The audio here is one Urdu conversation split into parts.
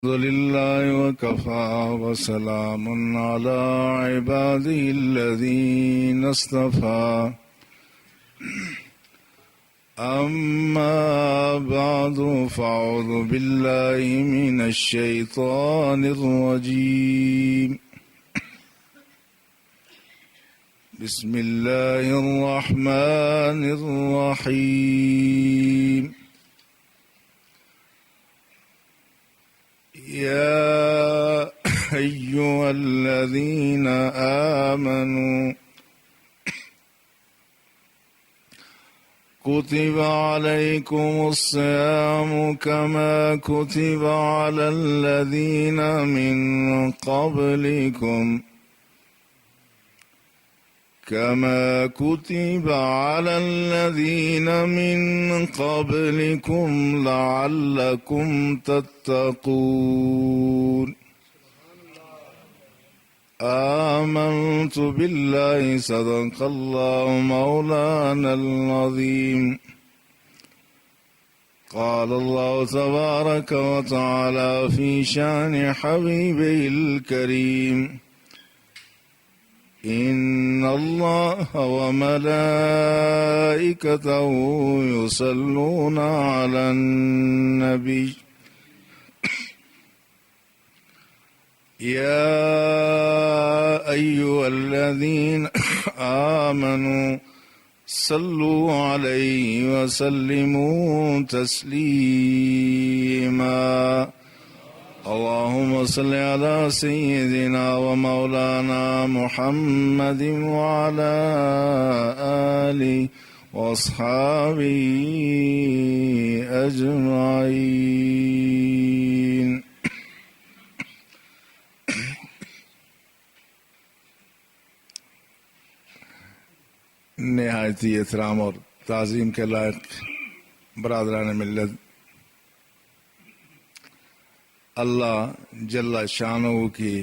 الحمد لله وكفى وسلام على عباده الذين اصطفى أما بعد فأعوذ بالله من الشيطان الرجيم بسم الله الرحمن الرحيم يا أيها الذين آمنوا كتب عليكم الصيام كما كتب على الذين من قبلكم لعلكم تتقون آمنت بالله صدق الله مولانا العظيم قال الله تبارك وتعالى في شان حبيبه الكريم إن الله وملائكته يصلون على النبي يا أيها الذين آمنوا صلوا عليه وسلموا تسليما اللهم صل على سيدنا ومولانا محمد وعلى آله وأصحابه أجمعين. نہایتی احترام اور تعظیم کے لائق برادران ملت، اللہ جل شانہ کی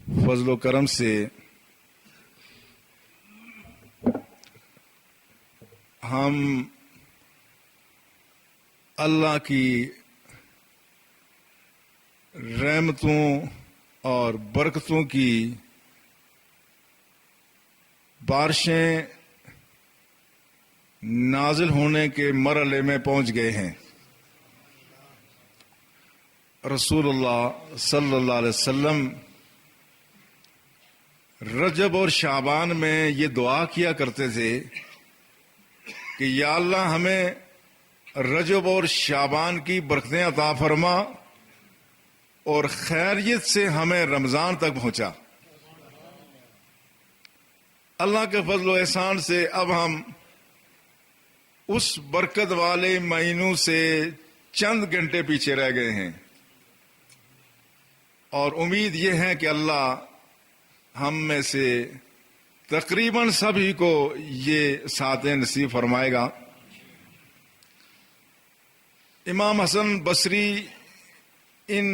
فضل و کرم سے ہم اللہ کی رحمتوں اور برکتوں کی بارشیں نازل ہونے کے مرحلے میں پہنچ گئے ہیں۔ رسول اللہ صلی اللہ علیہ وسلم رجب اور شعبان میں یہ دعا کیا کرتے تھے کہ یا اللہ ہمیں رجب اور شعبان کی برکتیں عطا فرما اور خیریت سے ہمیں رمضان تک پہنچا۔ اللہ کے فضل و احسان سے اب ہم اس برکت والے مہینوں سے چند گھنٹے پیچھے رہ گئے ہیں، اور امید یہ ہے کہ اللہ ہم میں سے تقریباً سبھی کو یہ ساتیں نصیب فرمائے گا۔ امام حسن بصری ان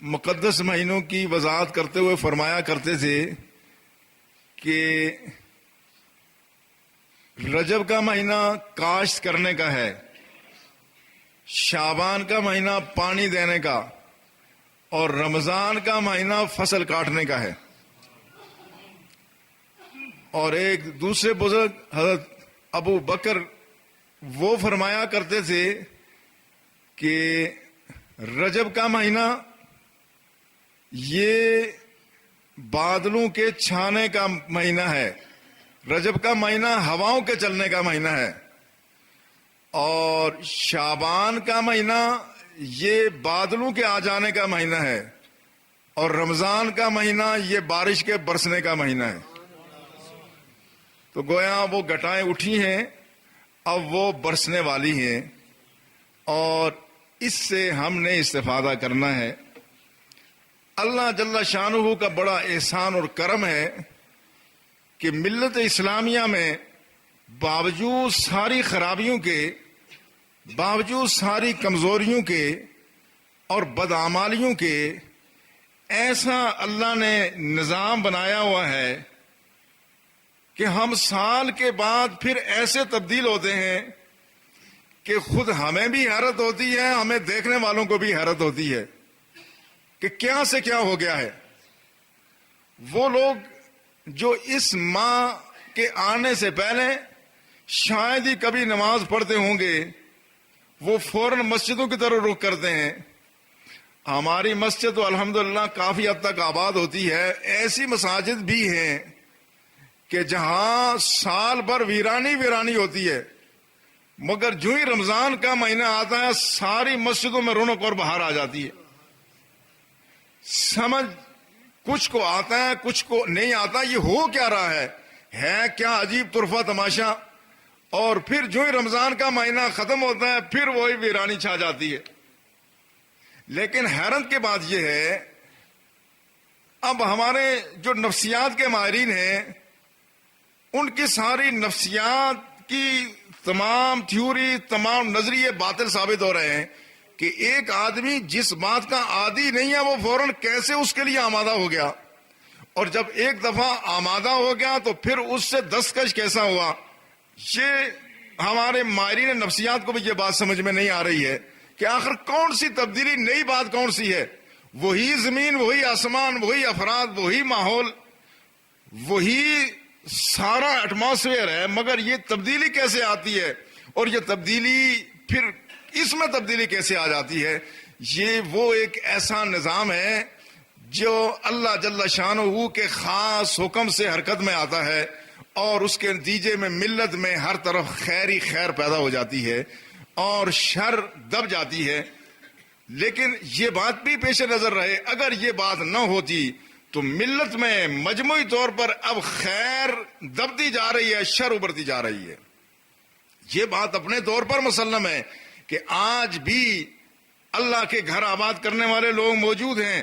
مقدس مہینوں کی وضاحت کرتے ہوئے فرمایا کرتے تھے کہ رجب کا مہینہ کاشت کرنے کا ہے، شعبان کا مہینہ پانی دینے کا، اور رمضان کا مہینہ فصل کاٹنے کا ہے۔ اور ایک دوسرے بزرگ حضرت ابو بکر وہ فرمایا کرتے تھے کہ رجب کا مہینہ یہ بادلوں کے چھانے کا مہینہ ہے، رجب کا مہینہ ہواؤں کے چلنے کا مہینہ ہے، اور شعبان کا مہینہ یہ بادلوں کے آ جانے کا مہینہ ہے، اور رمضان کا مہینہ یہ بارش کے برسنے کا مہینہ ہے۔ تو گویا وہ گھٹائیں اٹھی ہیں، اب وہ برسنے والی ہیں، اور اس سے ہم نے استفادہ کرنا ہے۔ اللہ جل شانہ کا بڑا احسان اور کرم ہے کہ ملت اسلامیہ میں باوجود ساری خرابیوں کے، باوجود ساری کمزوریوں کے اور بدعمالیوں کے ایسا اللہ نے نظام بنایا ہوا ہے کہ ہم سال کے بعد پھر ایسے تبدیل ہوتے ہیں کہ خود ہمیں بھی حیرت ہوتی ہے, ہمیں دیکھنے والوں کو بھی حیرت ہوتی ہے کہ کیا سے کیا ہو گیا ہے. وہ لوگ جو اس ماہ کے آنے سے پہلے شاید ہی کبھی نماز پڑھتے ہوں گے, وہ فوراً مسجدوں کی طرف رخ کرتے ہیں. ہماری مسجد تو الحمدللہ کافی حد تک آباد ہوتی ہے. ایسی مساجد بھی ہیں کہ جہاں سال بھر ویرانی ویرانی ہوتی ہے, مگر جو ہی رمضان کا مہینہ آتا ہے ساری مسجدوں میں رونق اور بہار آ جاتی ہے. سمجھ کچھ کو آتا ہے, کچھ کو نہیں آتا. یہ ہو کیا رہا ہے کیا عجیب طرفہ تماشا. اور پھر جو ہی رمضان کا مہینہ ختم ہوتا ہے پھر وہی ویرانی چھا جاتی ہے. لیکن حیرت کی بات یہ ہے, اب ہمارے جو نفسیات کے ماہرین ہیں ان کی ساری نفسیات کی تمام تھیوری, تمام نظریے باطل ثابت ہو رہے ہیں کہ ایک آدمی جس بات کا عادی نہیں ہے وہ فوراً کیسے اس کے لیے آمادہ ہو گیا, اور جب ایک دفعہ آمادہ ہو گیا تو پھر اس سے دستکش کیسا ہوا. یہ ہمارے ماہرین نفسیات کو بھی یہ بات سمجھ میں نہیں آ رہی ہے کہ آخر کون سی تبدیلی, نئی بات کون سی ہے. وہی زمین, وہی آسمان, وہی افراد, وہی ماحول, وہی سارا ایٹماسفیئر ہے, مگر یہ تبدیلی کیسے آتی ہے, اور یہ تبدیلی پھر اس میں تبدیلی کیسے آ جاتی ہے. یہ وہ ایک ایسا نظام ہے جو اللہ جل شانہ کے خاص حکم سے حرکت میں آتا ہے, اور اس کے نتیجے میں ملت میں ہر طرف خیر ہی خیر پیدا ہو جاتی ہے اور شر دب جاتی ہے. لیکن یہ بات بھی پیش نظر رہے, اگر یہ بات نہ ہوتی تو ملت میں مجموعی طور پر اب خیر دبتی جا رہی ہے, شر ابھرتی جا رہی ہے. یہ بات اپنے طور پر مسلم ہے کہ آج بھی اللہ کے گھر آباد کرنے والے لوگ موجود ہیں,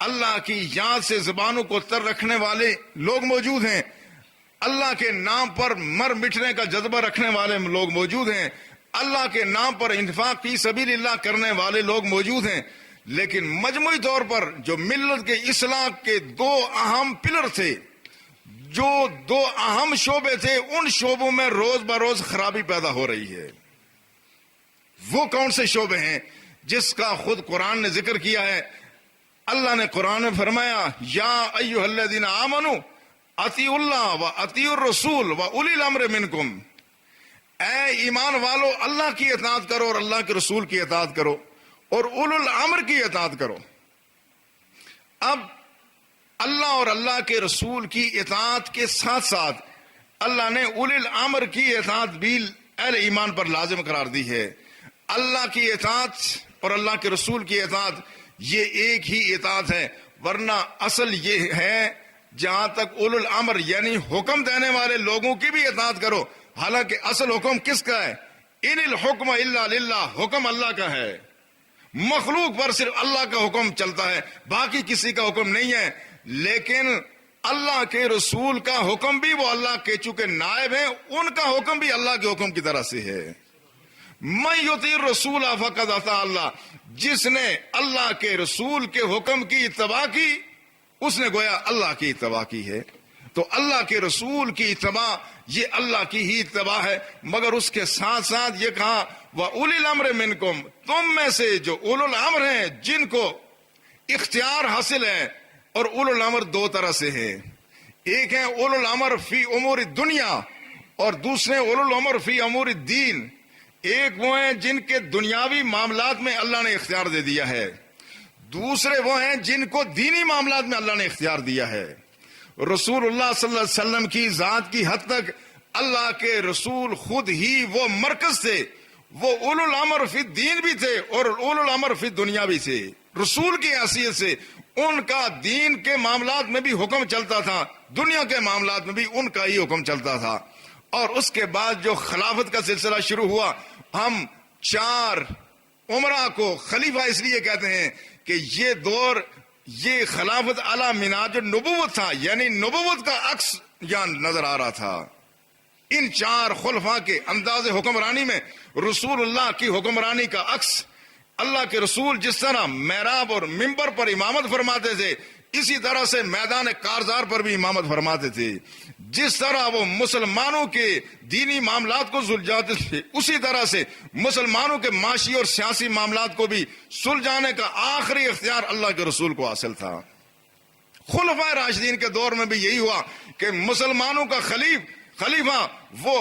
اللہ کی یاد سے زبانوں کو تر رکھنے والے لوگ موجود ہیں, اللہ کے نام پر مر مٹنے کا جذبہ رکھنے والے لوگ موجود ہیں, اللہ کے نام پر انفاق فی سبیل اللہ کرنے والے لوگ موجود ہیں. لیکن مجموعی طور پر جو ملت کے اصلاح کے دو اہم پلر تھے, جو دو اہم شعبے تھے, ان شعبوں میں روز بروز خرابی پیدا ہو رہی ہے. وہ کون سے شعبے ہیں جس کا خود قرآن نے ذکر کیا ہے. اللہ نے قرآن میں فرمایا, یا ایھا الذین آمنوا اطیعوا اللہ و اطیعوا الرسول و اولی الامر منکم, اے ایمان والو اللہ کی اطاعت کرو اور اللہ کے رسول کی اطاعت کرو اور اولو الامر کی اطاعت کرو. اب اللہ اور اللہ کے رسول کی اطاعت کے ساتھ ساتھ اللہ نے اولی الامر کی اطاعت بھی اہل ایمان پر لازم قرار دی ہے. اللہ کی اطاعت اور اللہ کے رسول کی اطاعت یہ ایک ہی اطاعت ہے, ورنہ اصل یہ ہے جہاں تک اولو الامر یعنی حکم دینے والے لوگوں کی بھی اطاعت کرو, حالانکہ اصل حکم کس کا ہے؟ ان الحکم الا للہ, حکم اللہ کا ہے. مخلوق پر صرف اللہ کا حکم چلتا ہے, باقی کسی کا حکم نہیں ہے. لیکن اللہ کے رسول کا حکم بھی وہ اللہ کے چونکہ نائب ہیں, ان کا حکم بھی اللہ کے حکم کی طرح سے ہے. من یطیع الرسول فقد اطاع اللہ, جس نے اللہ کے رسول کے حکم کی اتباع کی اس نے گویا اللہ کی اتباع کی ہے. تو اللہ کے رسول کی اتباع یہ اللہ کی ہی اتباع ہے, مگر اس کے ساتھ ساتھ یہ کہا وَأُولِي الْأَمْرِ مِنْكُمْ, تم میں سے جو اولو الامر ہیں جن کو اختیار حاصل ہے. اور اولو الامر دو طرح سے ہیں, ایک ہے اولو الامر فی امور الدنیا اور دوسرے اولو الامر فی امور الدین. ایک وہ ہیں جن کے دنیاوی معاملات میں اللہ نے اختیار دے دیا ہے, دوسرے وہ ہیں جن کو دینی معاملات میں اللہ نے اختیار دیا ہے. رسول اللہ صلی اللہ علیہ وسلم کی ذات کی حد تک اللہ کے رسول خود ہی وہ مرکز تھے, وہ اولو الامر فی الدین بھی تھے اور اولو الامر فی دنیا بھی تھے. رسول کی حیثیت سے ان کا دین کے معاملات میں بھی حکم چلتا تھا, دنیا کے معاملات میں بھی ان کا ہی حکم چلتا تھا. اور اس کے بعد جو خلافت کا سلسلہ شروع ہوا, ہم 4 عمرہ کو خلیفہ اس لیے کہتے ہیں کہ یہ دور یہ خلافت علی منہاج النبوت تھا, یعنی نبوت کا عکس یہاں نظر آ رہا تھا. ان 4 خلفاء کے انداز حکمرانی میں رسول اللہ کی حکمرانی کا عکس اللہ کے رسول جس طرح محراب اور منبر پر امامت فرماتے تھے، اسی طرح سے میدان کارزار پر بھی امامت فرماتے تھے۔ جس طرح وہ مسلمانوں کے دینی معاملات کو سلجھاتے تھے، اسی طرح سے مسلمانوں کے معاشی اور سیاسی معاملات کو بھی سلجھانے کا آخری اختیار اللہ کے رسول کو حاصل تھا۔ خلفائے راشدین کے دور میں بھی یہی ہوا کہ مسلمانوں کا خلیفہ وہ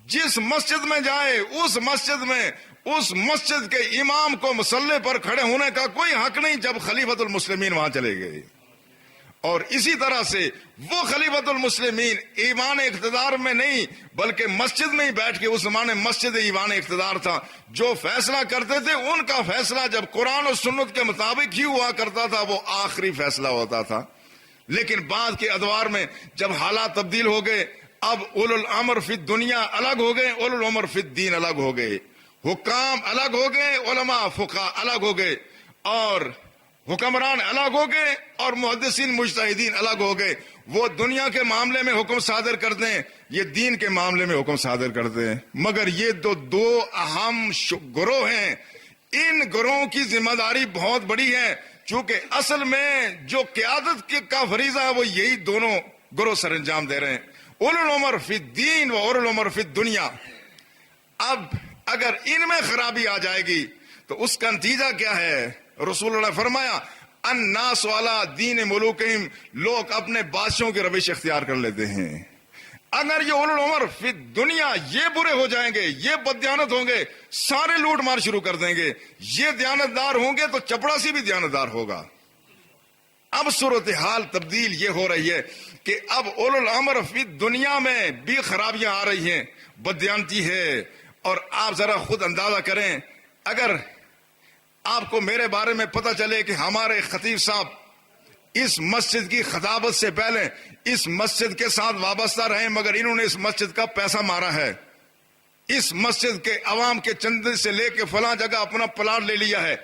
جس مسجد میں جائے اس مسجد کے امام کو مصلی پر کھڑے ہونے کا کوئی حق نہیں جب خلیفۃ المسلمین وہاں چلے گئے۔ اور اسی طرح سے وہ خلیفۃ المسلمین ایوان اقتدار میں نہیں بلکہ مسجد میں ہی بیٹھ کے، اس زمانے مسجد ایوان اقتدار تھا، جو فیصلہ کرتے تھے ان کا فیصلہ جب قرآن اور سنت کے مطابق ہی ہوا کرتا تھا وہ آخری فیصلہ ہوتا تھا۔ لیکن بعد کے ادوار میں جب حالات تبدیل ہو گئے، اب اولو الامر فی الدنیا الگ ہو گئے، اولو الامر فی الدین الگ ہو گئے، حکام الگ ہو گئے، علماء فقہاء الگ ہو گئے، اور حکمران الگ ہو گئے، اور محدثین مجتہدین الگ ہو گئے۔ وہ دنیا کے معاملے میں حکم صادر کرتے ہیں، یہ دین کے معاملے میں حکم صادر کرتے ہیں۔ مگر یہ دو اہم گروہ ہیں، ان گروہوں کی ذمہ داری بہت بڑی ہے، چونکہ اصل میں جو قیادت کا فریضہ ہے وہ یہی دونوں گروہ سر انجام دے رہے ہیں، اولو الامر فی الدین و اولو الامر فی الدنیا۔ اب اگر ان میں خرابی آ جائے گی تو اس کا نتیجہ کیا ہے؟ رسول اللہ نے فرمایا الناس علی دین ملوکہم، لوگ اپنے بادشاہوں کی روش اختیار کر لیتے ہیں۔ اگر یہ اولو الامر فی دنیا یہ برے ہو جائیں گے، یہ بددیانت ہوں گے، سارے لوٹ مار شروع کر دیں گے، یہ دیانتدار ہوں گے تو چپڑاسی بھی دیانتدار ہوگا۔ اب صورتحال تبدیل یہ ہو رہی ہے کہ اب اولو الامر فی دنیا میں بھی خرابیاں آ رہی ہیں، بددیانتی ہے۔ اور آپ ذرا خود اندازہ کریں، اگر آپ کو میرے بارے میں پتہ چلے کہ ہمارے خطیب صاحب اس مسجد کی خطابت سے پہلے اس مسجد کے ساتھ وابستہ رہے مگر انہوں نے اس مسجد کا پیسہ مارا ہے، اس مسجد کے عوام کے چندے سے لے کے فلاں جگہ اپنا پلاٹ لے لیا ہے،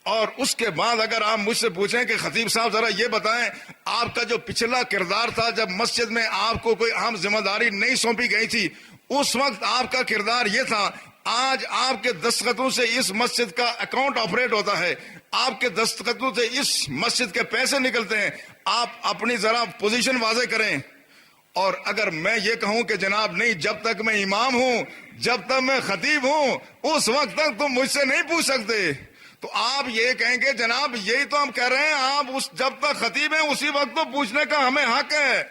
اور اس کے بعد اگر آپ مجھ سے پوچھیں کہ خطیب صاحب ذرا یہ بتائیں آپ کا جو پچھلا کردار تھا جب مسجد میں آپ کو کوئی اہم ذمہ داری نہیں سونپی گئی تھی، اس وقت آپ کا کردار یہ تھا، آج آپ کے دستخطوں سے اس مسجد کا اکاؤنٹ آپریٹ ہوتا ہے، آپ کے دستخطوں سے اس مسجد کے پیسے نکلتے ہیں، آپ اپنی ذرا پوزیشن واضح کریں۔ اور اگر میں یہ کہوں کہ جناب نہیں، جب تک میں امام ہوں، جب تک میں خطیب ہوں، اس وقت تک تم مجھ سے نہیں پوچھ سکتے، تو آپ یہ کہیں گے جناب یہی تو ہم کہہ رہے ہیں، آپ جب تک خطیب ہیں اسی وقت تو پوچھنے کا ہمیں حق ہے،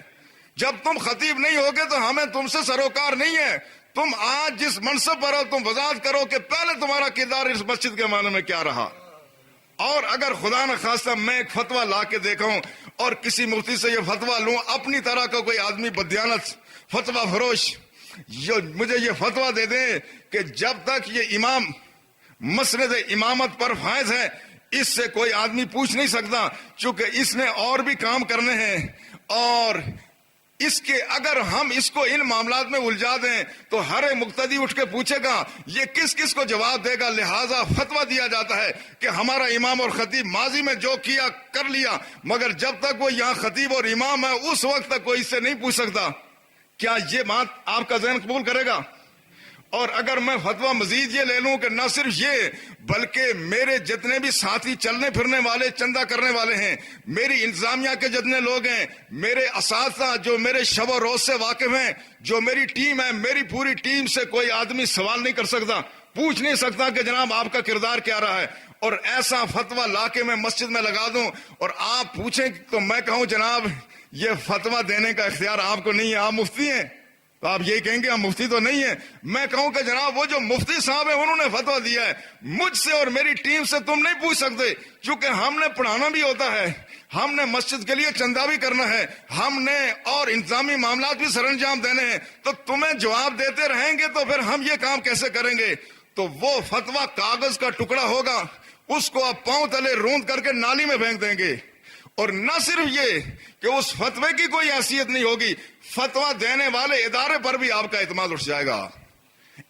جب تم خطیب نہیں ہوگے تو ہمیں تم سے سروکار نہیں ہے۔ تم آج جس منصب پر ہو تم وضاحت کرو کہ پہلے تمہارا کردار اس مسجد کے معنی میں کیا رہا۔ اور اگر خدا نخواستہ میں ایک فتویٰ لا کے دیکھوں اور کسی مفتی سے یہ فتویٰ لوں، اپنی طرح کا کوئی آدمی بددیانت فتویٰ فروش مجھے یہ فتویٰ دے دیں کہ جب تک یہ امام مسند امامت پر فائز ہے اس سے کوئی آدمی پوچھ نہیں سکتا، چونکہ اس نے اور بھی کام کرنے ہیں، اور اس کے اگر ہم اس کو ان معاملات میں الجھا دیں تو ہر ایک مقتدی اٹھ کے پوچھے گا یہ کس کس کو جواب دے گا، لہٰذا فتویٰ دیا جاتا ہے کہ ہمارا امام اور خطیب ماضی میں جو کیا کر لیا، مگر جب تک وہ یہاں خطیب اور امام ہے اس وقت تک کوئی اس سے نہیں پوچھ سکتا۔ کیا یہ بات آپ کا ذہن قبول کرے گا؟ اور اگر میں فتویٰ مزید یہ لے لوں کہ نہ صرف یہ بلکہ میرے جتنے بھی ساتھی چلنے پھرنے والے چندہ کرنے والے ہیں، میری انتظامیہ کے جتنے لوگ ہیں، میرے اساتذہ جو میرے شب و روز سے واقف ہیں، جو میری ٹیم ہے، میری پوری ٹیم سے کوئی آدمی سوال نہیں کر سکتا، پوچھ نہیں سکتا کہ جناب آپ کا کردار کیا رہا ہے، اور ایسا فتویٰ لا کے میں مسجد میں لگا دوں اور آپ پوچھیں تو میں کہوں جناب یہ فتویٰ دینے کا اختیار آپ کو نہیں ہے، آپ مفتی ہیں، تو آپ یہی کہیں گے ہم مفتی تو نہیں ہیں۔ میں کہوں کہ جناب وہ جو مفتی صاحب ہیں انہوں نے فتویٰ دیا ہے، مجھ سے اور میری ٹیم سے تم نہیں پوچھ سکتے، چونکہ ہم نے پڑھانا بھی ہوتا ہے، ہم نے مسجد کے لیے چندہ بھی کرنا ہے، ہم نے اور انتظامی معاملات بھی سر انجام دینے ہیں، تو تمہیں جواب دیتے رہیں گے تو پھر ہم یہ کام کیسے کریں گے؟ تو وہ فتویٰ کاغذ کا ٹکڑا ہوگا، اس کو آپ پاؤں تلے روند کر کے نالی میں پھینک دیں گے، اور نہ صرف یہ کہ اس فتوے کی کوئی حیثیت نہیں ہوگی، فتویٰ دینے والے ادارے پر بھی آپ کا اعتماد اٹھ جائے گا۔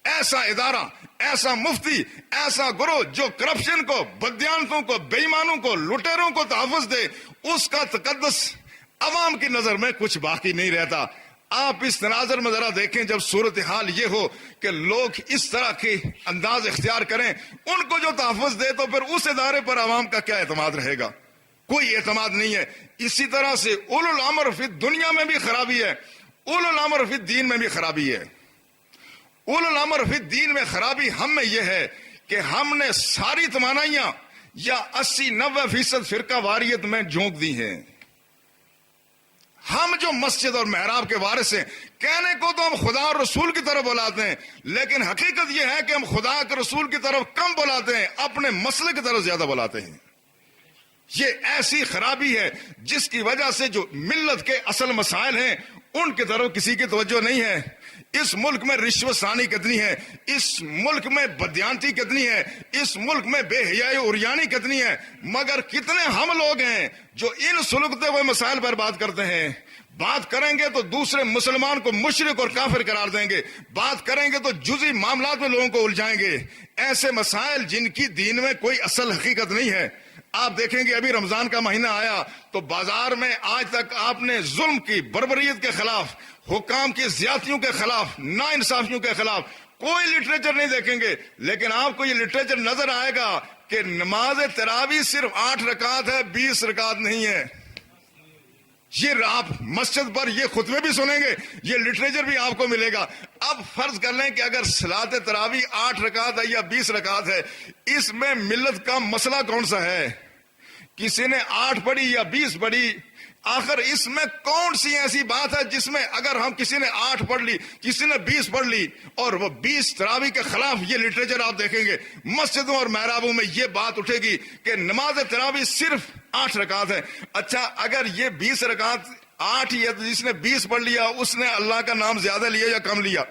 ایسا ادارہ، ایسا مفتی، ایسا گروہ جو کرپشن کو، بددیانتوں کو، بے ایمانوں کو، لٹیروں کو تحفظ دے، اس کا تقدس عوام کی نظر میں کچھ باقی نہیں رہتا۔ آپ اس تناظر میں ذرا دیکھیں، جب صورتحال یہ ہو کہ لوگ اس طرح کے انداز اختیار کریں، ان کو جو تحفظ دے، تو پھر اس ادارے پر عوام کا کیا اعتماد رہے گا؟ کوئی اعتماد نہیں ہے۔ اسی طرح سے اولو الامر فی دنیا میں بھی خرابی ہے، اولو الامر فی دین میں بھی خرابی ہے۔ اولو الامر فی دین میں خرابی ہم میں یہ ہے کہ ہم نے ساری توانائیاں یا 80-90% فرقہ واریت میں جھونک دی ہیں۔ ہم جو مسجد اور محراب کے وارث ہیں، کہنے کو تو ہم خدا اور رسول کی طرف بلاتے ہیں، لیکن حقیقت یہ ہے کہ ہم خدا کے رسول کی طرف کم بلاتے ہیں، اپنے مسئلے کی طرف زیادہ بلاتے ہیں۔ یہ ایسی خرابی ہے جس کی وجہ سے جو ملت کے اصل مسائل ہیں ان کی طرف کسی کی توجہ نہیں ہے۔ اس ملک میں رشوت ثانی کتنی ہے، اس ملک میں بدیانتی کتنی ہے، اس ملک میں بے حیائی عریانی کتنی ہے، مگر کتنے ہم لوگ ہیں جو ان سلگتے ہوئے مسائل پر بات کرتے ہیں۔ بات کریں گے تو دوسرے مسلمان کو مشرک اور کافر قرار دیں گے، بات کریں گے تو جزئی معاملات میں لوگوں کو الجھائیں گے، ایسے مسائل جن کی دین میں کوئی اصل حقیقت نہیں ہے۔ آپ دیکھیں گے ابھی رمضان کا مہینہ آیا تو بازار میں آج تک آپ نے ظلم کی، بربریت کے خلاف، حکام کی زیادتیوں کے خلاف، نا انصافیوں کے خلاف کوئی لٹریچر نہیں دیکھیں گے، لیکن آپ کو یہ لٹریچر نظر آئے گا کہ نماز تراویح صرف 8 رکعت ہے، 20 رکعت نہیں ہے۔ یہ آپ مسجد پر یہ خطبے بھی سنیں گے، یہ لٹریچر بھی آپ کو ملے گا۔ اب فرض کر لیں کہ اگر صلاۃ تراویح 8 رکعت ہے یا 20 رکعت ہے، اس میں ملت کا مسئلہ کون سا ہے؟ کسی نے 8 پڑھی یا 20 پڑھی، آخر اس میں کون سی ایسی بات ہے جس میں اگر ہم کسی نے 8 پڑھ لی، کسی نے 20 پڑھ لی، اور وہ 20 تراویح کے خلاف یہ لٹریچر آپ دیکھیں گے مسجدوں اور محرابوں میں یہ بات اٹھے گی کہ نماز تراویح صرف 8 رکعت ہے۔ اچھا اگر یہ 20 رکعت 8 ہی ہے تو جس نے 20 پڑھ لیا اس نے اللہ کا نام زیادہ لیا یا کم لیا؟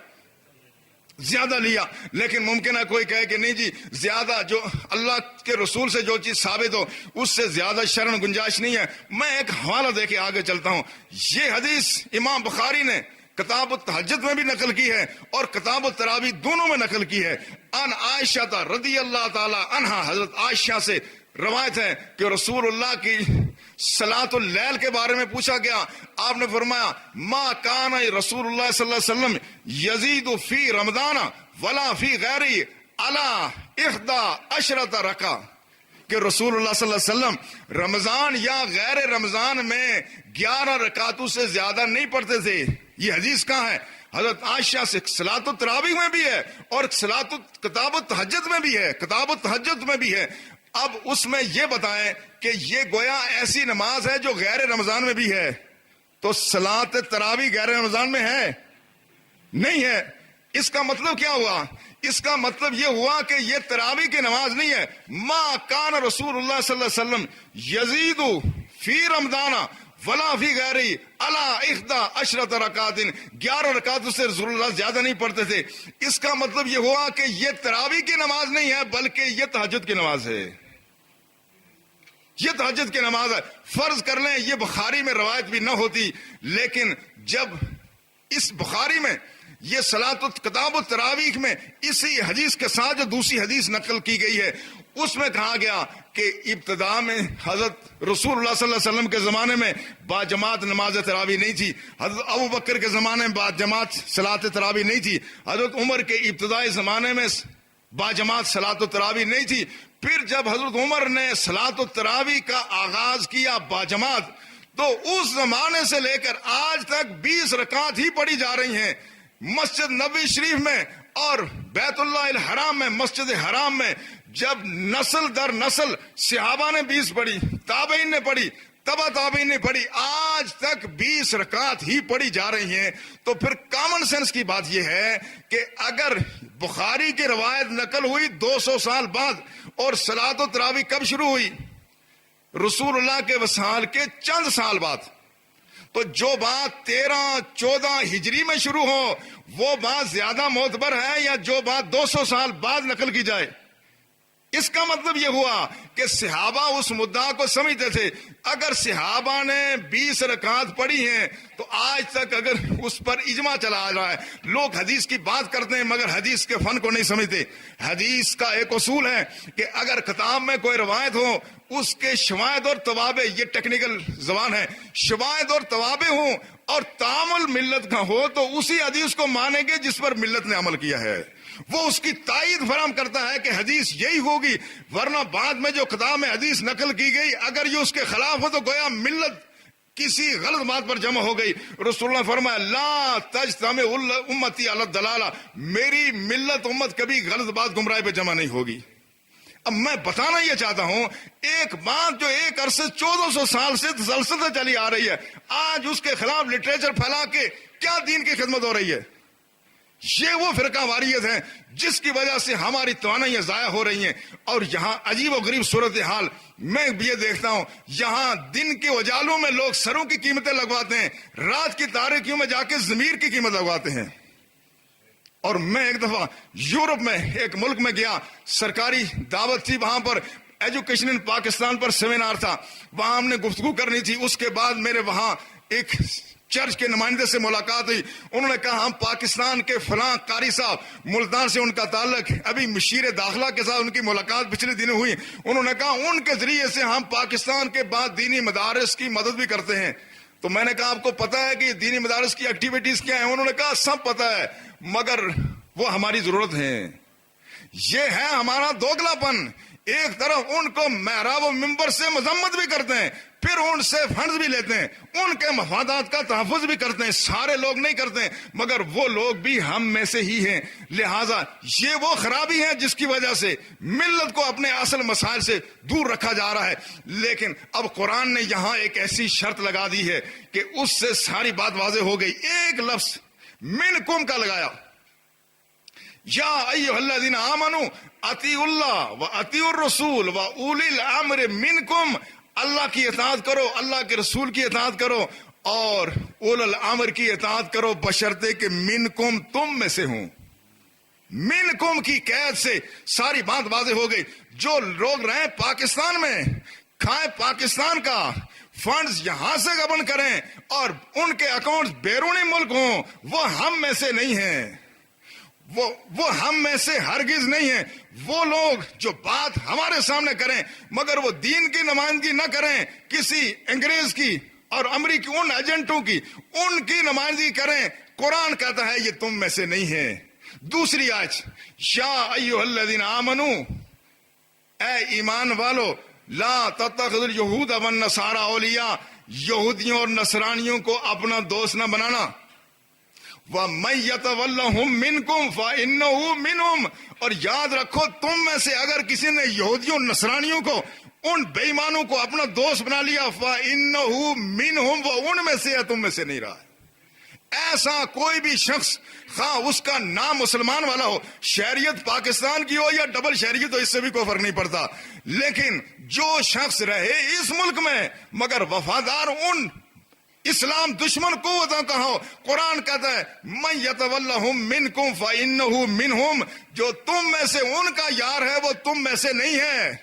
زیادہ لیا۔ لیکن ممکن ہے کوئی کہے کہ نہیں جی، زیادہ جو اللہ کے رسول سے جو چیز ثابت ہو اس سے زیادہ شرن گنجائش نہیں ہے۔ میں ایک حوالہ دے کے آگے چلتا ہوں۔ یہ حدیث امام بخاری نے کتاب التہجد میں بھی نقل کی ہے اور کتاب التراویح دونوں میں نقل کی ہے۔ ان عائشہ رضی اللہ تعالی عنہا، حضرت عائشہ سے روایت ہے کہ رسول اللہ کی صلاۃ اللیل کے بارے میں پوچھا گیا، آپ نے فرمایا ما کان رسول اللہ صلی اللہ علیہ وسلم یزید فی رمضان ولا فی غیرہ علی 11 رکعہ، کہ رسول اللہ صلی اللہ علیہ وسلم رمضان یا غیر رمضان میں 11 رکعتوں سے زیادہ نہیں پڑھتے تھے۔ یہ حدیث کہاں ہے؟ حضرت عائشہ سے صلاۃ التراویح میں بھی ہے اور کتاب التہجد میں بھی ہے، کتاب التہجد میں بھی ہے۔ اب اس میں یہ بتائیں کہ یہ گویا ایسی نماز ہے جو غیر رمضان میں بھی ہے، تو صلاۃ تراویح غیر رمضان میں ہے؟ نہیں ہے۔ اس کا مطلب کیا ہوا؟ اس کا مطلب یہ ہوا کہ یہ تراویح کی نماز نہیں ہے۔ ما کان رسول اللہ صلی اللہ علیہ وسلم یزید فی رمضان ولا فی غیرہ علی 11 رکعات، 11 رکعتوں سے رسول اللہ زیادہ نہیں پڑھتے تھے۔ اس کا مطلب یہ ہوا کہ یہ تراویح کی نماز نہیں ہے بلکہ یہ تہجد کی نماز ہے، یہ تہجد کی نماز ہے۔ فرض کر لیں یہ بخاری میں روایت بھی نہ ہوتی، لیکن جب اس بخاری میں یہ کتاب التراویح میں اسی حدیث کے ساتھ جو دوسری حدیث نقل کی گئی ہے اس میں کہا گیا کہ ابتدا میں حضرت رسول اللہ صلی اللہ علیہ وسلم کے زمانے میں باجماعت نماز تراویح نہیں تھی، حضرت ابو بکر کے زمانے میں باجماعت صلاۃ تراویح نہیں تھی، حضرت عمر کے ابتدائی زمانے میں باجماعت صلاۃ التراویح نہیں تھی۔ پھر جب حضرت عمر نے صلاۃ التراویح کا آغاز کیا باجماعت، تو اس زمانے سے لے کر آج تک 20 رکعت ہی پڑھی جا رہی ہیں مسجد نبوی شریف میں اور بیت اللہ الحرام میں، مسجد حرام میں۔ جب نسل در نسل صحابہ نے 20 پڑھی، تابعین نے پڑھی، تبا تابعین نے پڑھی، آج تک 20 رکعت ہی پڑھی جا رہی ہیں۔ تو پھر کامن سینس کی بات یہ ہے کہ اگر بخاری کی روایت نقل ہوئی 200 سال بعد اور صلاۃ التراویح کب شروع ہوئی؟ رسول اللہ کے وصال کے چند سال بعد، تو جو بات 13-14 ہجری میں شروع ہو وہ بات زیادہ معتبر ہے یا جو بات 200 سال بعد نقل کی جائے؟ اس کا مطلب یہ ہوا کہ صحابہ اس مدعا کو سمجھتے تھے. اگر صحابہ نے 20 رکعات پڑھی ہیں تو آج تک اگر اس پر اجماع چلا آ رہا ہے. لوگ حدیث کی بات کرتے ہیں مگر حدیث کے فن کو نہیں سمجھتے. حدیث کا ایک اصول ہے کہ اگر کتاب میں کوئی روایت ہو اس کے شواہد اور توابع، یہ ٹیکنیکل زبان ہے، شواہد اور توابع ہوں اور تعامل ملت کا ہو تو اسی حدیث کو مانیں گے جس پر ملت نے عمل کیا ہے. وہ اس کی تائید فراہم کرتا ہے کہ حدیث یہی ہوگی، ورنہ بعد میں جو کتاب میں حدیث نقل کی گئی اگر یہ اس کے خلاف ہو تو گویا ملت کسی غلط بات پر جمع ہو گئی. رسول اللہ فرمایا لا تجتمع امتی علی الضلالہ، میری ملت امت کبھی غلط بات گمراہی پہ جمع نہیں ہوگی. اب میں بتانا یہ چاہتا ہوں ایک بات جو ایک عرصے 1400 سال سے تسلسل سے چلی آ رہی ہے، آج اس کے خلاف لٹریچر پھیلا کے کیا دین کی خدمت ہو رہی ہے. یہ وہ فرقہ واریت ہیں جس کی وجہ سے ہماری توانائیاں ضائع ہو رہی ہیں. اور یہاں عجیب و غریب صورتحال میں یہ دیکھتا ہوں، یہاں دن کے اجالوں میں لوگ سروں کی قیمتیں لگواتے ہیں، رات کی تاریکیوں میں جا کے ضمیر کی قیمت لگواتے ہیں. اور میں ایک دفعہ یورپ میں ایک ملک میں گیا، سرکاری دعوت تھی، وہاں پر ایجوکیشن ان پاکستان پر سیمینار تھا، وہاں ہم نے گفتگو کرنی تھی. اس کے بعد میرے وہاں ایک چرچ کے نمائندے سے ملاقات ہوئی. انہوں نے کہا ہم پاکستان کے فلاں قاری صاحب، ملتان سے ان کا تعلق، ابھی مشیر داخلہ کے ساتھ ان کی ملاقات پچھلے دنوں ہوئی. انہوں نے کہا ان کے ذریعے سے ہم پاکستان کے بعد دینی مدارس کی مدد بھی کرتے ہیں. تو میں نے کہا آپ کو پتا ہے کہ دینی مدارس کی ایکٹیویٹیز کیا ہیں؟ انہوں نے کہا سب پتا ہے مگر وہ ہماری ضرورت ہے. یہ ہے ہمارا دوگلا پن. ایک طرف ان کو محراب و ممبر سے مذمت بھی کرتے ہیں، پھر ان سے فنڈز بھی لیتے ہیں، ان کے مفادات کا تحفظ بھی کرتے ہیں. سارے لوگ نہیں کرتے ہیں مگر وہ لوگ بھی ہم میں سے ہی ہیں. لہٰذا یہ وہ خرابی ہے جس کی وجہ سے ملت کو اپنے اصل مسائل سے دور رکھا جا رہا ہے. لیکن اب قرآن نے یہاں ایک ایسی شرط لگا دی ہے کہ اس سے ساری بات واضح ہو گئی. ایک لفظ منکم کا لگایا، یا ایھا الذین آمنوا اطیعوا اللہ و اطیعوا الرسول و اولی الامر منکم. اللہ کی اطاعت کرو، اللہ کے رسول کی اطاعت کرو اور اول الامر کی اطاعت کرو بشرطے کہ منکم تم میں سے ہوں. منکم کی قید سے ساری بات واضح ہو گئی. جو لوگ رہیں پاکستان میں، کھائیں پاکستان کا، فنڈز یہاں سے گبن کریں اور ان کے اکاؤنٹس بیرونی ملک ہوں، وہ ہم میں سے نہیں ہیں. وہ ہم میں سے ہرگز نہیں ہیں. وہ لوگ جو بات ہمارے سامنے کریں مگر وہ دین کی نمائندگی نہ کریں، کسی انگریز کی اور امریکی ان ایجنٹوں کی، ان کی نمائندگی کریں. قرآن کہتا ہے یہ تم میں سے نہیں ہے. دوسری آیت، یا ایھا الذین آمنوا، اے ایمان والو، لا تتخذوا اليہود والنصارى اولیاء، یہودیوں اور نصرانیوں کو اپنا دوست نہ بنانا. وَمَن يَتَوَلَّهُم مِّنكُمْ فَإِنَّهُ مِنْهُمْ، اور یاد رکھو تم میں سے اگر کسی نے یہودیوں نصرانیوں کو، ان بے ایمانوں کو اپنا دوست بنا لیا، فَإِنَّهُ مِنْهُمْ، وہ ان میں سے ہے، تم میں سے نہیں رہا. ایسا کوئی بھی شخص، خواہ اس کا نام مسلمان والا ہو، شہریت پاکستان کی ہو یا ڈبل شہریت ہو، اس سے بھی کوئی فرق نہیں پڑتا، لیکن جو شخص رہے اس ملک میں مگر وفادار ان اسلام دشمن قوتوں کا ہو، قرآن کہتا ہے من یتولہم منکم فإنہ منہم، جو تم میں سے ان کا یار ہے وہ تم میں سے نہیں ہے،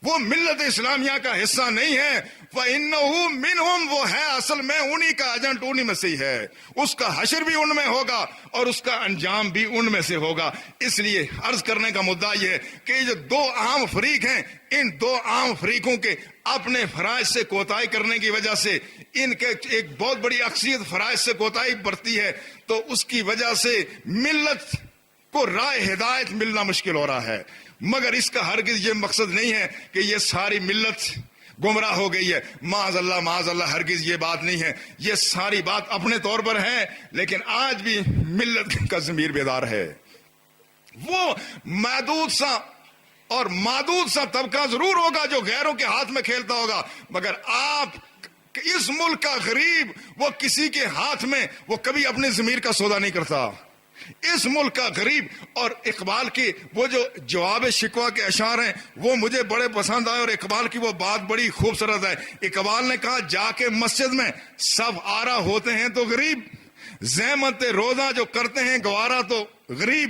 وہ ملت اسلامیہ کا حصہ نہیں ہے. فإنہ منہم، وہ ہے اصل میں انہی کا ایجنٹ، انہی میں سے ہی ہے. اس کا حشر بھی ان میں ہوگا اور اس کا انجام بھی ان میں سے ہوگا. اس لیے عرض کرنے کا مدعا یہ ہے کہ یہ جو دو عام فریق ہیں، ان دو عام فریقوں کے اپنے فرائض سے کوتاہی کرنے کی وجہ سے ان کے ایک بہت بڑی اکثریت فرائض سے کوتاہی برتی ہے، تو اس کی وجہ سے ملت کو راہ ہدایت ملنا مشکل ہو رہا ہے. مگر اس کا ہرگز یہ مقصد نہیں ہے کہ یہ ساری ملت گمراہ ہو گئی ہے. معاذ اللہ معاذ اللہ، ہرگز یہ بات نہیں ہے. یہ ساری بات اپنے طور پر ہے، لیکن آج بھی ملت کا ضمیر بیدار ہے. وہ محدود سا اور معدود سا طبقہ ضرور ہوگا جو غیروں کے ہاتھ میں کھیلتا ہوگا، مگر آپ اس ملک کا غریب، وہ کسی کے ہاتھ میں وہ کبھی اپنے ضمیر کا سودا نہیں کرتا. اس ملک کا غریب، اور اقبال کی وہ جو جواب شکوہ کے اشعار ہیں وہ مجھے بڑے پسند آئے، اور اقبال کی وہ بات بڑی خوبصورت ہے. اقبال نے کہا جا کے مسجد میں سب آرا ہوتے ہیں تو غریب، زحمت روزہ جو کرتے ہیں گوارا تو غریب،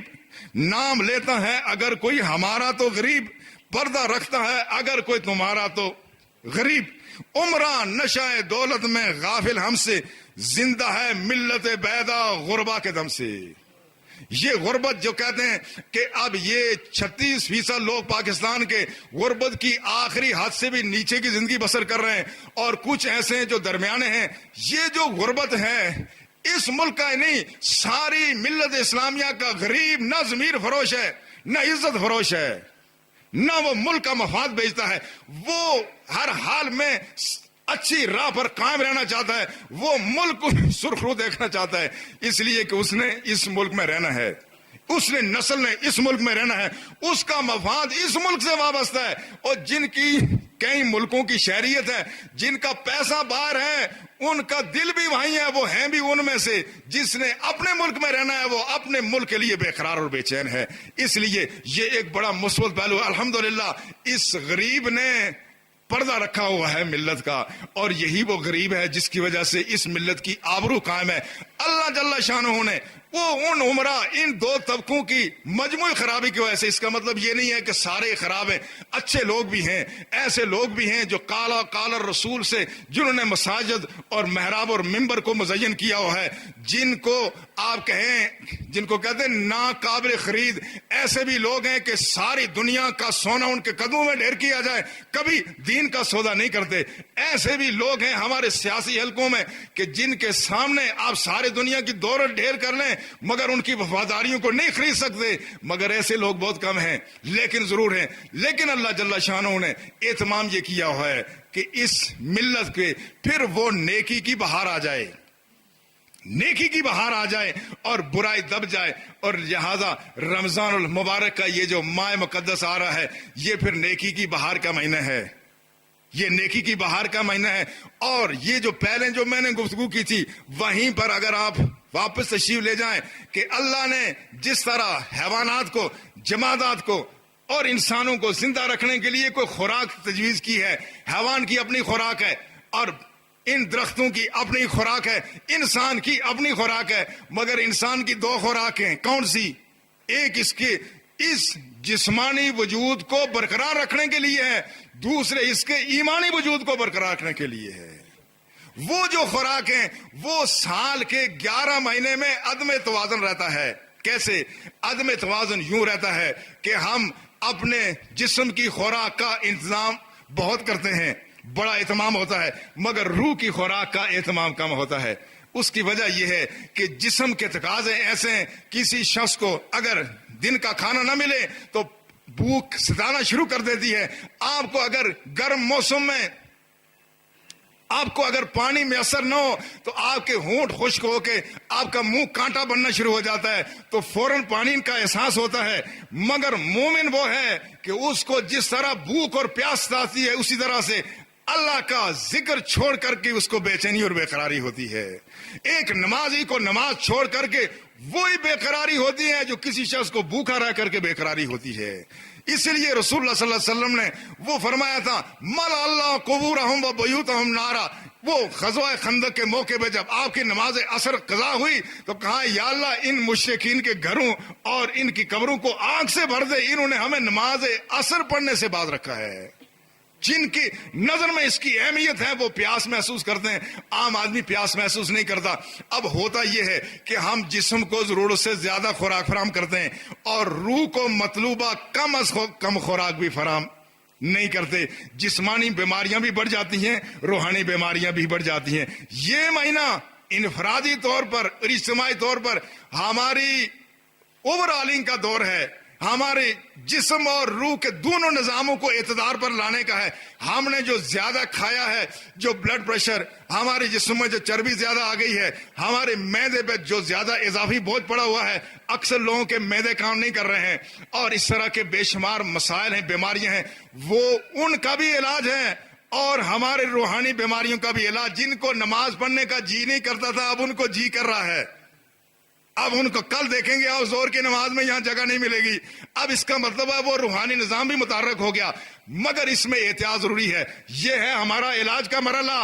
نام لیتا ہے اگر کوئی ہمارا تو غریب، پردہ رکھتا ہے اگر کوئی تمہارا تو غریب، عمران نشائے دولت میں غافل ہم سے، زندہ ہے ملت بیدا غربا کے دم سے۔ یہ غربت جو کہتے ہیں کہ اب یہ 36% لوگ پاکستان کے غربت کی آخری حد سے بھی نیچے کی زندگی بسر کر رہے ہیں، اور کچھ ایسے ہیں جو درمیانے ہیں۔ یہ جو غربت ہے اس ملک کا نہیں، ساری ملت اسلامیہ کا غریب نہ ضمیر فروش ہے، نہ عزت فروش ہے، نہ وہ ملک کا مفاد بیچتا ہے، وہ ہر حال میں اچھی راہ پر قائم رہنا چاہتا ہے، وہ ملک کو سرخرو دیکھنا چاہتا ہے، اس لیے کہ اس نے اس ملک میں رہنا ہے، اس نے نسل نے اس ملک میں رہنا ہے، اس کا مفاد اس ملک سے وابستہ ہے۔ اور جن کی کئی ملکوں کی شہریت ہے، جن کا پیسہ باہر ہے، ان کا دل بھی وہیں ہے، وہ ہیں بھی ان میں سے۔ جس نے اپنے ملک میں رہنا ہے وہ اپنے ملک کے لیے بے قرار اور بے چین ہے۔ اس لیے یہ ایک بڑا مثبت پہلو ہے۔ الحمدللہ اس غریب نے پردہ رکھا ہوا ہے ملت کا، اور یہی وہ غریب ہے جس کی وجہ سے اس ملت کی آبرو قائم ہے۔ اللہ جل شانہ نے وہ ان عمرہ ان دو طبقوں کی مجموعی خرابی کی وجہ سے، اس کا مطلب یہ نہیں ہے کہ سارے خراب ہیں، اچھے لوگ بھی ہیں، ایسے لوگ بھی ہیں جو قال الرسول سے، جنہوں نے مساجد اور محراب اور منبر کو مزین کیا ہوا ہے، جن کو آپ کہیں، جن کو کہتے ہیں ناقابل خرید، ایسے بھی لوگ ہیں کہ ساری دنیا کا سونا ان کے قدموں میں ڈھیر کیا جائے کبھی دین کا سودا نہیں کرتے۔ ایسے بھی لوگ ہیں ہمارے سیاسی حلقوں میں کہ جن کے سامنے آپ سارے دنیا کی دولت ڈھیر کر لیں مگر ان کی وفاداریوں کو نہیں خرید سکتے، مگر ایسے لوگ بہت کم ہیں، لیکن ضرور ہیں۔ لیکن اللہ جل شانہ نے اہتمام یہ کیا ہوا ہے کہ اس ملت کے پھر وہ نیکی کی بہار آ جائے، نیکی کی بہار آ جائے اور برائی دب جائے۔ اور لہذا رمضان المبارک کا یہ جو ماہ مقدس آ رہا ہے، یہ پھر نیکی کی بہار کا مہینہ ہے، یہ نیکی کی بہار کا مہینہ ہے۔ اور یہ جو پہلے جو میں نے گفتگو کی تھی وہیں پر اگر آپ واپس تشریف لے جائیں کہ اللہ نے جس طرح حیوانات کو، جمادات کو اور انسانوں کو زندہ رکھنے کے لیے کوئی خوراک تجویز کی ہے، حیوان کی اپنی خوراک ہے اور ان درختوں کی اپنی خوراک ہے، انسان کی اپنی خوراک ہے، مگر انسان کی دو خوراکیں کون سی؟ ایک اس کے اس جسمانی وجود کو برقرار رکھنے کے لیے ہے، دوسرے اس کے ایمانی وجود کو برقرار رکھنے کے لیے ہے۔ وہ جو خوراک ہیں وہ سال کے 11 مہینے میں عدم توازن رہتا ہے۔ کیسے عدم توازن؟ یوں رہتا ہے کہ ہم اپنے جسم کی خوراک کا انتظام بہت کرتے ہیں، بڑا اہتمام ہوتا ہے، مگر روح کی خوراک کا اہتمام کم ہوتا ہے۔ اس کی وجہ یہ ہے کہ جسم کے تقاضے ایسے ہیں، کسی شخص کو اگر دن کا کھانا نہ ملے تو بھوک ستانا شروع کر دیتی ہے۔ آپ کو اگر گرم موسم میں آپ کو اگر پانی میسر نہ ہو تو آپ کے ہونٹ خشک ہو کے آپ کا منہ کانٹا بننا شروع ہو جاتا ہے، تو فوراً پانی کا احساس ہوتا ہے۔ مگر مومن وہ ہے کہ اس کو جس طرح بھوک اور پیاس آتی ہے اسی طرح سے اللہ کا ذکر چھوڑ کر کے اس کو بے چینی اور بے قراری ہوتی ہے۔ ایک نمازی کو نماز چھوڑ کر کے وہی بے قراری ہوتی ہے جو کسی شخص کو بھوکا رہ کر کے بے قراری ہوتی ہے۔ اس لیے رسول اللہ صلی اللہ علیہ وسلم نے وہ فرمایا تھا مل اللہ قبورہم و بیوتہم نارا۔ وہ غزوہ خندق کے موقع پہ جب آپ کی نماز عصر قضا ہوئی تو کہا یا اللہ ان مشرکین کے گھروں اور ان کی قبروں کو آگ سے بھر دے، انہوں نے ہمیں نماز عصر پڑھنے سے باز رکھا ہے۔ جن کی نظر میں اس کی اہمیت ہے وہ پیاس محسوس کرتے ہیں، عام آدمی پیاس محسوس نہیں کرتا۔ اب ہوتا یہ ہے کہ ہم جسم کو ضرورت سے زیادہ خوراک فراہم کرتے ہیں اور روح کو مطلوبہ کم از کم خوراک بھی فراہم نہیں کرتے۔ جسمانی بیماریاں بھی بڑھ جاتی ہیں، روحانی بیماریاں بھی بڑھ جاتی ہیں۔ یہ مہینہ انفرادی طور پر اور اجتماعی طور پر ہماری اوور آلنگ کا دور ہے، ہمارے جسم اور روح کے دونوں نظاموں کو اعتدار پر لانے کا ہے۔ ہم نے جو زیادہ کھایا ہے، جو بلڈ پریشر، ہمارے جسم میں جو چربی زیادہ آ گئی ہے، ہمارے معدے پہ جو زیادہ اضافی بوجھ پڑا ہوا ہے، اکثر لوگوں کے معدے کام نہیں کر رہے ہیں، اور اس طرح کے بے شمار مسائل ہیں، بیماریاں ہیں، وہ ان کا بھی علاج ہے اور ہمارے روحانی بیماریوں کا بھی علاج۔ جن کو نماز پڑھنے کا جی نہیں کرتا تھا اب ان کو جی کر رہا ہے، اب ان کو کل دیکھیں گے اور زور کی نماز میں یہاں جگہ نہیں ملے گی۔ اب اس کا مطلب ہے وہ روحانی نظام بھی متحرک ہو گیا، مگر اس میں احتیاط ضروری ہے۔ یہ ہے ہمارا علاج کا مرحلہ،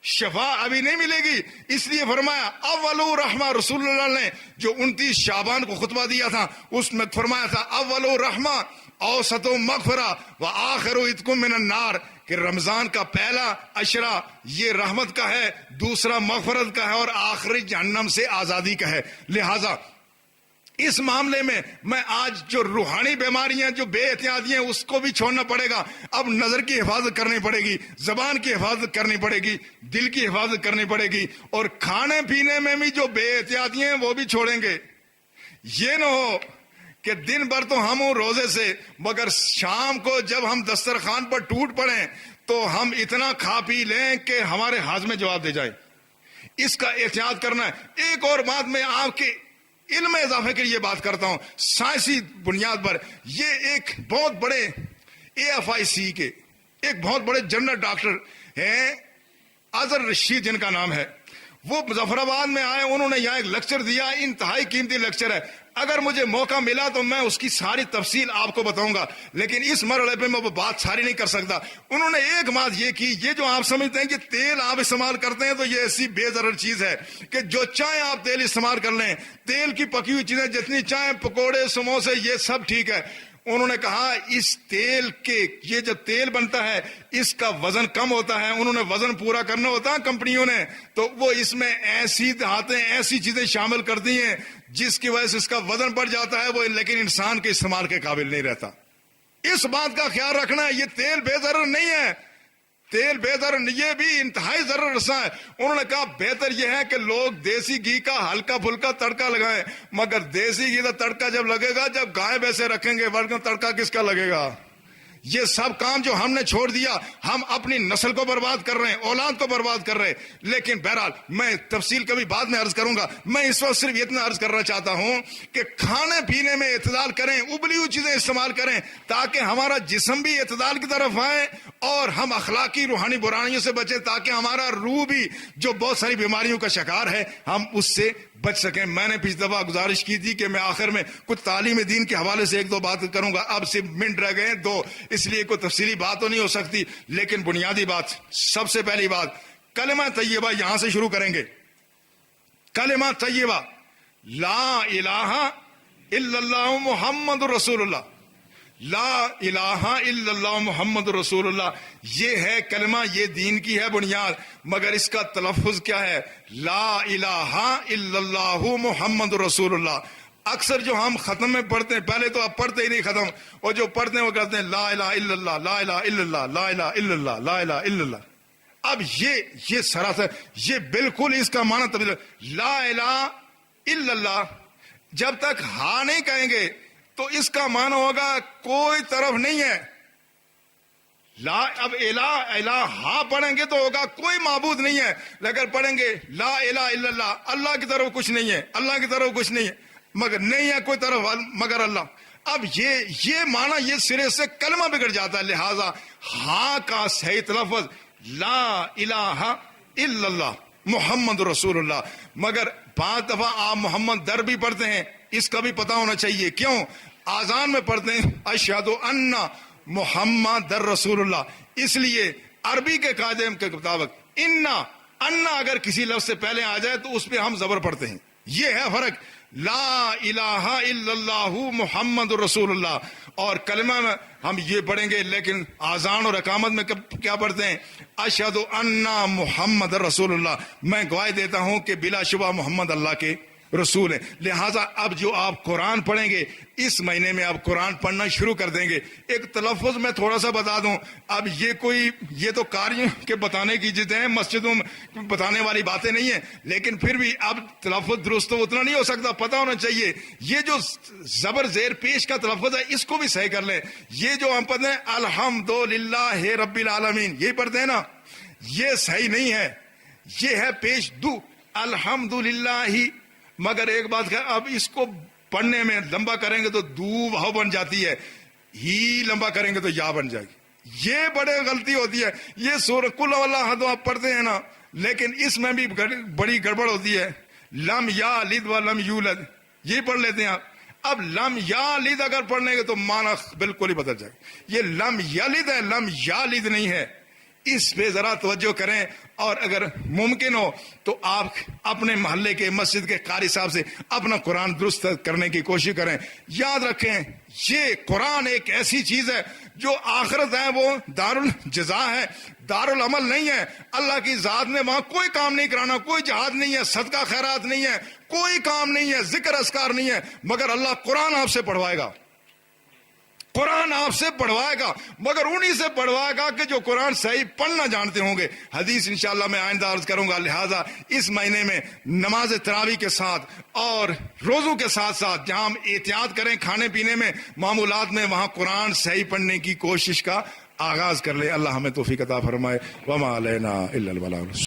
شفا ابھی نہیں ملے گی۔ اس لیے فرمایا اولو رحمہ، رسول اللہ نے جو 29 شعبان کو خطبہ دیا تھا اس میں فرمایا تھا اولو رحمہ، اوسط مغفرہ و آخر عتق من النار، کہ رمضان کا پہلا عشرہ یہ رحمت کا ہے، دوسرا مغفرت کا ہے، اور آخری جہنم سے آزادی کا ہے۔ لہذا اس معاملے میں میں آج جو روحانی بیماریاں جو بے احتیاطی ہیں اس کو بھی چھوڑنا پڑے گا۔ اب نظر کی حفاظت کرنی پڑے گی، زبان کی حفاظت کرنی پڑے گی، دل کی حفاظت کرنی پڑے گی، اور کھانے پینے میں بھی جو بے احتیاطی ہیں وہ بھی چھوڑیں گے۔ یہ نہ ہو کہ دن بھر تو ہم روزے سے، مگر شام کو جب ہم دسترخوان پر ٹوٹ پڑیں تو ہم اتنا کھا پی لیں کہ ہمارے ہاضمے جواب دے جائے۔ اس کا احتیاط کرنا ہے۔ ایک اور بات میں آپ کے علم میں اضافے کے لیے بات کرتا ہوں، سائنسی بنیاد پر۔ یہ ایک بہت بڑے AFIC کے ایک بہت بڑے جنرل ڈاکٹر ہیں، اظہر رشید جن کا نام ہے، وہ مظفر آباد میں آئے، انہوں نے یہاں ایک لیکچر دیا، انتہائی قیمتی لیکچر ہے۔ اگر مجھے موقع ملا تو میں اس کی ساری تفصیل آپ کو بتاؤں گا، لیکن اس مرحلے پہ میں وہ بات ساری نہیں کر سکتا۔ انہوں نے ایک بات یہ کی، یہ جو آپ سمجھتے ہیں کہ تیل آپ استعمال کرتے ہیں تو یہ ایسی بے ضرر چیز ہے کہ جو چاہیں آپ تیل استعمال کر لیں، تیل کی پکی ہوئی چیزیں جتنی چاہیں، پکوڑے، سموسے، یہ سب ٹھیک ہے۔ انہوں نے کہا اس تیل کے، یہ جو تیل بنتا ہے اس کا وزن کم ہوتا ہے، انہوں نے وزن پورا کرنا ہوتا ہے کمپنیوں نے، تو وہ اس میں ایسی دھاتیں، ایسی چیزیں شامل کرتی ہیں جس کی وجہ سے اس کا وزن بڑھ جاتا ہے، وہ لیکن انسان کے استعمال کے قابل نہیں رہتا۔ اس بات کا خیال رکھنا ہے، یہ تیل بے ضرر نہیں ہے، تیل بے ضرر، یہ بھی انتہائی ضرر رساں ہے۔ انہوں نے کہا بہتر یہ ہے کہ لوگ دیسی گھی کا ہلکا پھلکا تڑکا لگائیں، مگر دیسی گھی کا تڑکا جب لگے گا جب گائے ویسے رکھیں گے، ورنہ تڑکا کس کا لگے گا؟ یہ سب کام جو ہم نے چھوڑ دیا، ہم اپنی نسل کو برباد کر رہے ہیں، اولاد کو برباد کر رہے ہیں۔ لیکن بہرحال میں تفصیل کبھی بعد میں عرض کروں گا، میں اس وقت صرف اتنا عرض کرنا چاہتا ہوں کہ کھانے پینے میں اعتدال کریں، ابلی ہوئی چیزیں استعمال کریں تاکہ ہمارا جسم بھی اعتدال کی طرف آئے اور ہم اخلاقی روحانی برائیوں سے بچیں، تاکہ ہمارا روح بھی جو بہت ساری بیماریوں کا شکار ہے ہم اس سے بچ سکیں۔ میں نے پچھلی دفعہ گزارش کی تھی کہ میں آخر میں کچھ تعلیم دین کے حوالے سے ایک دو بات کروں گا، اب صرف منٹ رہ گئے ہیں دو، اس لیے کوئی تفصیلی بات تو نہیں ہو سکتی، لیکن بنیادی بات، سب سے پہلی بات، کلمہ طیبہ یہاں سے شروع کریں گے۔ کلمہ طیبہ لا الہ الا اللہ محمد رسول اللہ، لا الہ الا اللہ محمد رسول اللہ، یہ ہے کلمہ، یہ دین کی ہے بنیاد، مگر اس کا تلفظ کیا ہے؟ لا الہ الا اللہ محمد رسول اللہ۔ اکثر جو ہم ختم میں پڑھتے ہیں، پہلے تو آپ پڑھتے ہی نہیں ختم، اور جو پڑھتے ہیں وہ کہتے ہیں لا الہ الا اللہ، لا الہ الا اللہ، لا الہ الا اللہ، لا الہ الا اللہ۔ اب یہ سراسر، یہ بالکل اس کا معنی تبدیل، لا الہ الا اللہ جب تک ہاں نہیں کہیں گے تو اس کا معنی ہوگا کوئی طرف نہیں ہے۔ لا، اب الہ ہاں پڑھیں گے تو ہوگا کوئی معبود نہیں ہے، لیکن پڑھیں گے لا الہ الا اللہ، اللہ کی طرف کچھ نہیں ہے، اللہ کی طرف کچھ نہیں ہے، مگر نہیں ہے کوئی طرف مگر اللہ۔ اب یہ معنی، یہ سرے سے کلمہ بگڑ جاتا ہے۔ لہذا ہاں کا صحیح تلفظ لا الہ الا اللہ محمد رسول اللہ۔ مگر بعض دفعہ آپ محمد در بھی پڑھتے ہیں، اس کا بھی پتہ ہونا چاہیے، کیوں؟ آذان میں پڑھتے ہیں اشہد ان محمد در رسول اللہ، اس لیے عربی کے قاعدے کے مطابق انا اگر کسی لفظ سے پہلے آ جائے تو اس پہ ہم زبر پڑھتے ہیں، یہ ہے فرق۔ لا الہ الا اللہ محمد رسول اللہ، اور کلمہ میں ہم یہ پڑھیں گے، لیکن آذان اور اقامت میں کیا پڑھتے ہیں؟ اشہد ان محمد رسول اللہ، میں گواہی دیتا ہوں کہ بلا شبہ محمد اللہ کے رسول ہیں۔ لہٰذا اب جو آپ قرآن پڑھیں گے، اس مہینے میں آپ قرآن پڑھنا شروع کر دیں گے۔ ایک تلفظ میں تھوڑا سا بتا دوں، اب یہ تو قاریوں کے بتانے کی چیزیں ہیں، مسجدوں میں بتانے والی باتیں نہیں ہیں، لیکن پھر بھی اب تلفظ درست تو اتنا نہیں ہو سکتا، پتہ ہونا چاہیے۔ یہ جو زبر زیر پیش کا تلفظ ہے اس کو بھی صحیح کر لیں۔ یہ جو ہم پڑھتے ہیں الحمدللہ رب العالمین، یہ پڑھتے ہیں نا، یہ صحیح نہیں ہے، یہ ہے پیش دو الحمدللہ ہی، مگر ایک بات ہے، اب اس کو پڑھنے میں لمبا کریں گے تو دو واو بن جاتی ہے، ہی لمبا کریں گے تو یا بن جائے گی، یہ بڑے غلطی ہوتی ہے۔ یہ سورہ قل اللہ احد آپ پڑھتے ہیں نا، لیکن اس میں بھی بڑی گڑبڑ ہوتی ہے۔ لم یلد ولم یولد یہ پڑھ لیتے ہیں آپ، اب لم یلد اگر پڑھنے گے تو معنی بالکل ہی بدل جائے گا۔ یہ لم یلد ہے، لم یلد نہیں ہے، اس پہ ذرا توجہ کریں، اور اگر ممکن ہو تو آپ اپنے محلے کے مسجد کے قاری صاحب سے اپنا قرآن درست کرنے کی کوشش کریں۔ یاد رکھیں یہ قرآن ایک ایسی چیز ہے جو آخرت ہے، وہ دار الجزا ہے، دار العمل نہیں ہے۔ اللہ کی ذات نے وہاں کوئی کام نہیں کرانا، کوئی جہاد نہیں ہے، صدقہ خیرات نہیں ہے، کوئی کام نہیں ہے، ذکر اذکار نہیں ہے، مگر اللہ قرآن آپ سے پڑھوائے گا، قرآن آپ سے پڑھوائے گا، مگر انہی سے پڑھوائے گا کہ جو قرآن صحیح پڑھنا جانتے ہوں گے۔ حدیث انشاءاللہ میں آئندہ عرض کروں گا۔ لہٰذا اس مہینے میں نماز تراویح کے ساتھ اور روزوں کے ساتھ ساتھ جہاں ہم احتیاط کریں کھانے پینے میں، معمولات میں، وہاں قرآن صحیح پڑھنے کی کوشش کا آغاز کر لیں۔ اللہ ہمیں توفیق عطا فرمائے۔ وما علینا الا البلاغ۔